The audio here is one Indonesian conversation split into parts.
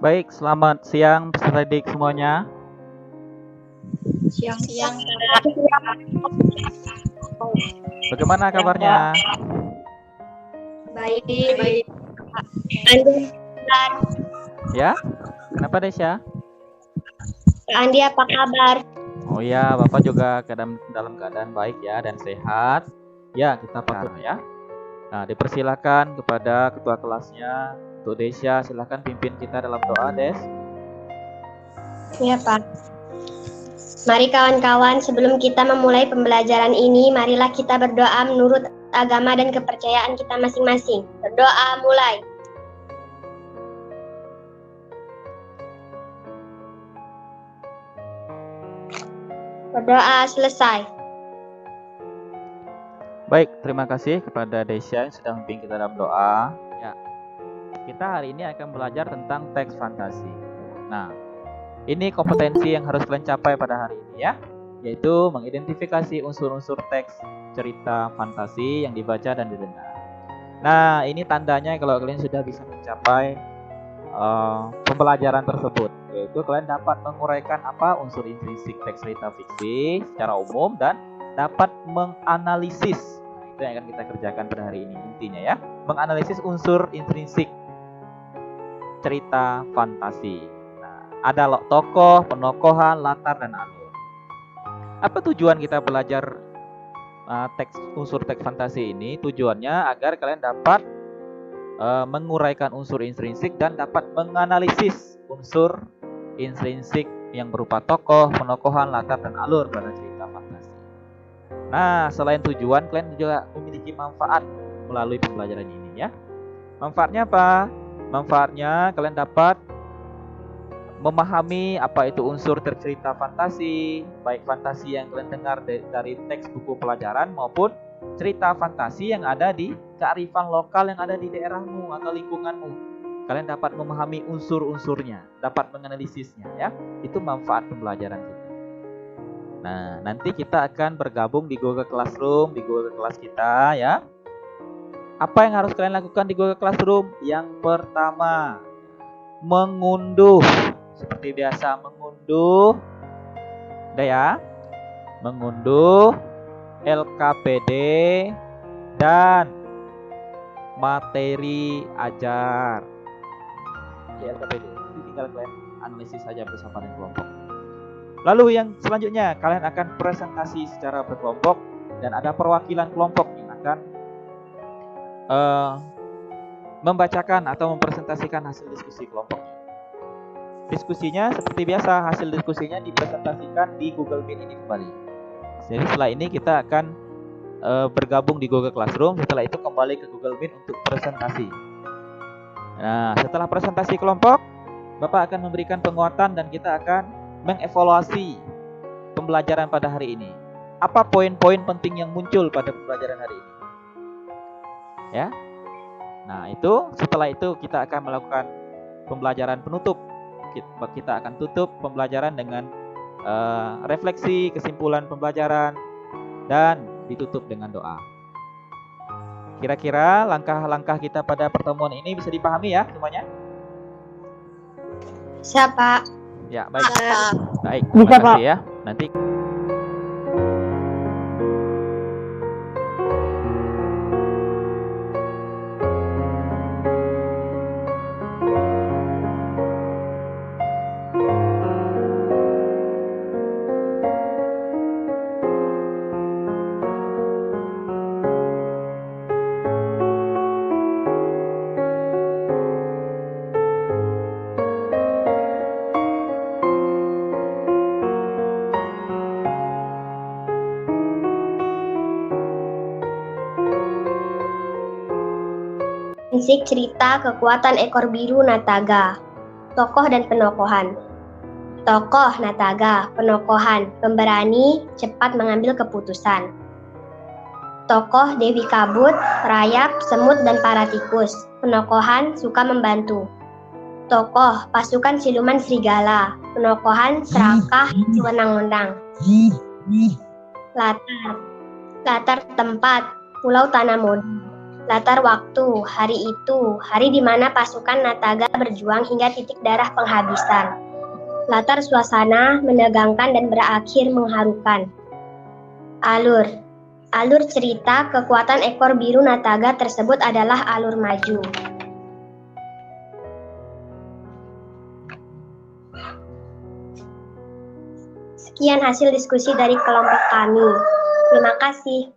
Baik, selamat siang peserta didik semuanya. Siang. Bagaimana kabarnya? Baik. Ya, kenapa Desya? Kak Andi apa kabar? Oh ya, Bapak juga dalam keadaan baik ya dan sehat. Ya, kita patut ya. Nah, dipersilakan kepada ketua kelasnya, untuk Desya, silakan pimpin kita dalam doa, Des. Ya, Pak. Mari kawan-kawan, sebelum kita memulai pembelajaran ini, marilah kita berdoa menurut agama dan kepercayaan kita masing-masing. Berdoa mulai. Berdoa selesai. Baik, terima kasih kepada Desya yang sudah memimpin kita dalam doa. Ya, kita hari ini akan belajar tentang teks fantasi. Nah, ini kompetensi yang harus kalian capai pada hari ini ya, yaitu mengidentifikasi unsur-unsur teks cerita fantasi yang dibaca dan didengar. Nah, ini tandanya kalau kalian sudah bisa mencapai pembelajaran tersebut, yaitu kalian dapat menguraikan apa unsur intrinsik teks cerita fiksi secara umum dan dapat menganalisis. Nah, itu yang akan kita kerjakan pada hari ini intinya ya, menganalisis unsur intrinsik cerita fantasi. Ada tokoh, penokohan, latar, dan alur. Apa tujuan kita belajar unsur teks fantasi ini? Tujuannya agar kalian dapat menguraikan unsur intrinsik dan dapat menganalisis unsur intrinsik yang berupa tokoh, penokohan, latar, dan alur pada cerita fantasi. Nah, selain tujuan, kalian juga memiliki manfaat melalui pembelajaran ini ya. Manfaatnya apa? Manfaatnya kalian dapat memahami apa itu unsur cerita fantasi, baik fantasi yang kalian dengar dari teks buku pelajaran maupun cerita fantasi yang ada di kearifan lokal yang ada di daerahmu atau lingkunganmu. Kalian dapat memahami unsur-unsurnya, dapat menganalisisnya ya. Itu manfaat pembelajaran kita. Nah, nanti kita akan bergabung di Google Classroom, di Google Class kita ya. Apa yang harus kalian lakukan di Google Classroom? Yang pertama, mengunduh. Seperti biasa, mengunduh. Udah ya? Mengunduh LKPD dan materi ajar. Di LKPD, ini tinggal kalian analisis saja bersama dengan kelompok. Lalu yang selanjutnya, kalian akan presentasi secara berkelompok dan ada perwakilan kelompok yang akan membacakan atau mempresentasikan hasil diskusi kelompok. Diskusinya seperti biasa, hasil diskusinya dipresentasikan di Google Meet ini kembali. Jadi setelah ini kita akan bergabung di Google Classroom, setelah itu kembali ke Google Meet untuk presentasi. Nah, setelah presentasi kelompok, Bapak akan memberikan penguatan dan kita akan mengevaluasi pembelajaran pada hari ini. Apa poin-poin penting yang muncul pada pembelajaran hari ini? Ya. Nah, setelah itu kita akan melakukan pembelajaran penutup. Kita akan tutup pembelajaran dengan refleksi kesimpulan pembelajaran dan ditutup dengan doa. Kira-kira langkah-langkah kita pada pertemuan ini bisa dipahami ya semuanya? Siapa? Ya, baik. Baik, bisa, terima kasih ya. Nanti Intrinsik cerita kekuatan ekor biru Nataga. Tokoh dan penokohan. Tokoh Nataga, penokohan, pemberani, cepat mengambil keputusan. Tokoh Dewi Kabut, rayap, semut, dan para tikus. Penokohan, suka membantu. Tokoh pasukan siluman serigala. Penokohan, serakah, wewenang-wenang. Latar tempat, Pulau Tanah Modul. Latar waktu, hari itu, hari di mana pasukan Nataga berjuang hingga titik darah penghabisan. Latar suasana, menegangkan dan berakhir mengharukan. Alur, alur cerita kekuatan ekor biru Nataga tersebut adalah alur maju. Sekian hasil diskusi dari kelompok kami. Terima kasih.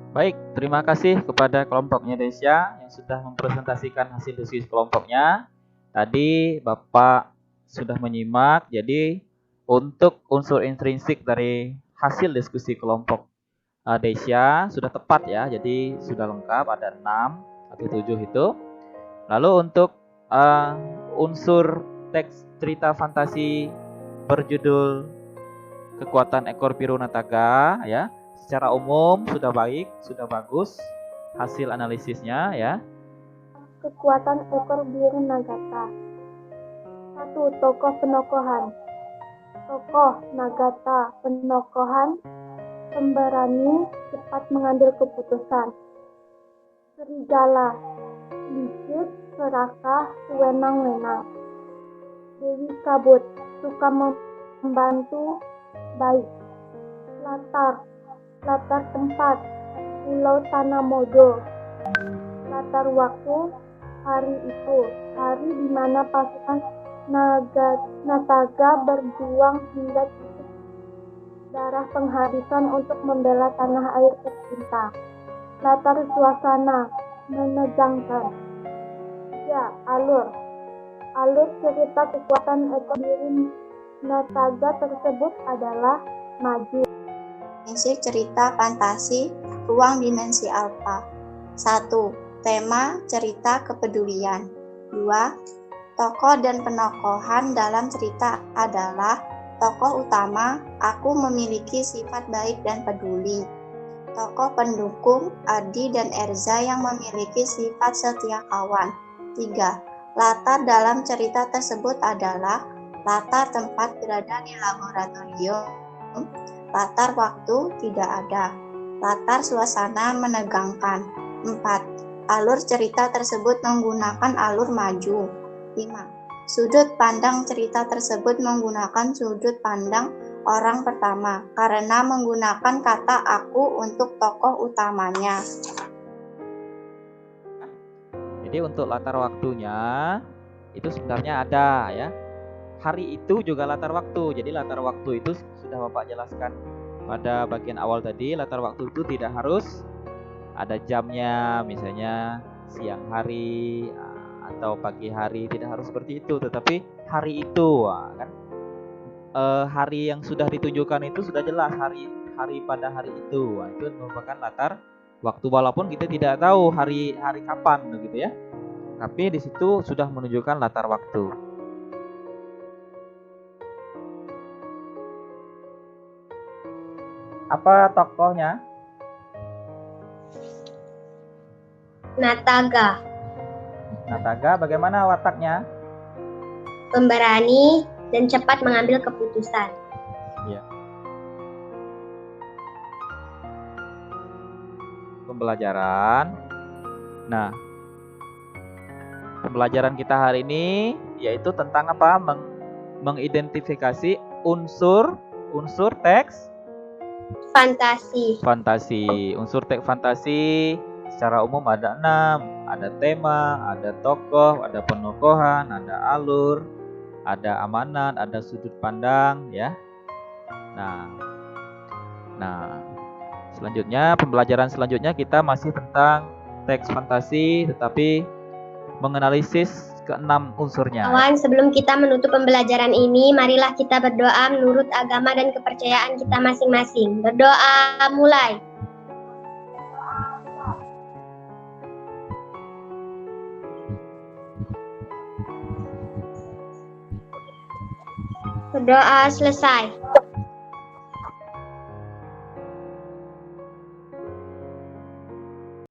Baik, terima kasih kepada kelompoknya Desya yang sudah mempresentasikan hasil diskusi kelompoknya. Tadi Bapak sudah menyimak, jadi untuk unsur intrinsik dari hasil diskusi kelompok Desya sudah tepat ya, jadi sudah lengkap, ada 6 atau 7 itu. Lalu untuk unsur teks cerita fantasi berjudul Kekuatan Ekor Biru Nataga ya, secara umum sudah baik, sudah bagus hasil analisisnya ya. Kekuatan ekor biru Nagata. 1. Tokoh penokohan. Tokoh Nagata penokohan, pemberani, cepat mengambil keputusan. Serigala, licik, serakah, wenang-wenang. Dewi Kabut, suka membantu, baik. Latar tempat, Pulau Tanamodo. Latar waktu, hari itu, hari di mana pasukan Nataga berjuang hingga titik darah penghabisan untuk membela tanah air tercinta. Latar suasana, menegangkan. Ya, alur cerita kekuatan ekor biru Nataga tersebut adalah maju. Dimensi cerita fantasi, ruang dimensi alfa. 1. Tema cerita kepedulian. 2. Tokoh dan penokohan dalam cerita adalah tokoh utama, aku memiliki sifat baik dan peduli. Tokoh pendukung, Adi dan Erza yang memiliki sifat setia kawan. 3. Latar dalam cerita tersebut adalah latar tempat berada di laboratorium. Latar waktu tidak ada. Latar suasana menegangkan. 4. Alur cerita tersebut menggunakan alur maju. 5. Sudut pandang cerita tersebut menggunakan sudut pandang orang pertama karena menggunakan kata aku untuk tokoh utamanya. Jadi untuk latar waktunya itu sebenarnya ada ya. Hari itu juga latar waktu. Jadi latar waktu itu sudah Bapak jelaskan pada bagian awal tadi. Latar waktu itu tidak harus ada jamnya, misalnya siang hari atau pagi hari, tidak harus seperti itu. Tetapi hari itu kan hari yang sudah ditunjukkan itu sudah jelas hari pada hari itu. Itu merupakan latar waktu walaupun kita tidak tahu hari kapan begitu ya. Tapi di situ sudah menunjukkan latar waktu. Apa tokohnya? Nataga. Nataga bagaimana wataknya? Pemberani dan cepat mengambil keputusan. Iya. Pembelajaran. Nah, pembelajaran kita hari ini yaitu tentang apa? Mengidentifikasi unsur teks fantasi. Unsur teks fantasi secara umum ada 6, ada tema, ada tokoh, ada penokohan, ada alur, ada amanat, ada sudut pandang ya. Nah, selanjutnya pembelajaran selanjutnya kita masih tentang teks fantasi tetapi menganalisis ke-6 unsurnya. Kawan, sebelum kita menutup pembelajaran ini, marilah kita berdoa menurut agama dan kepercayaan kita masing-masing. Berdoa mulai. Berdoa selesai.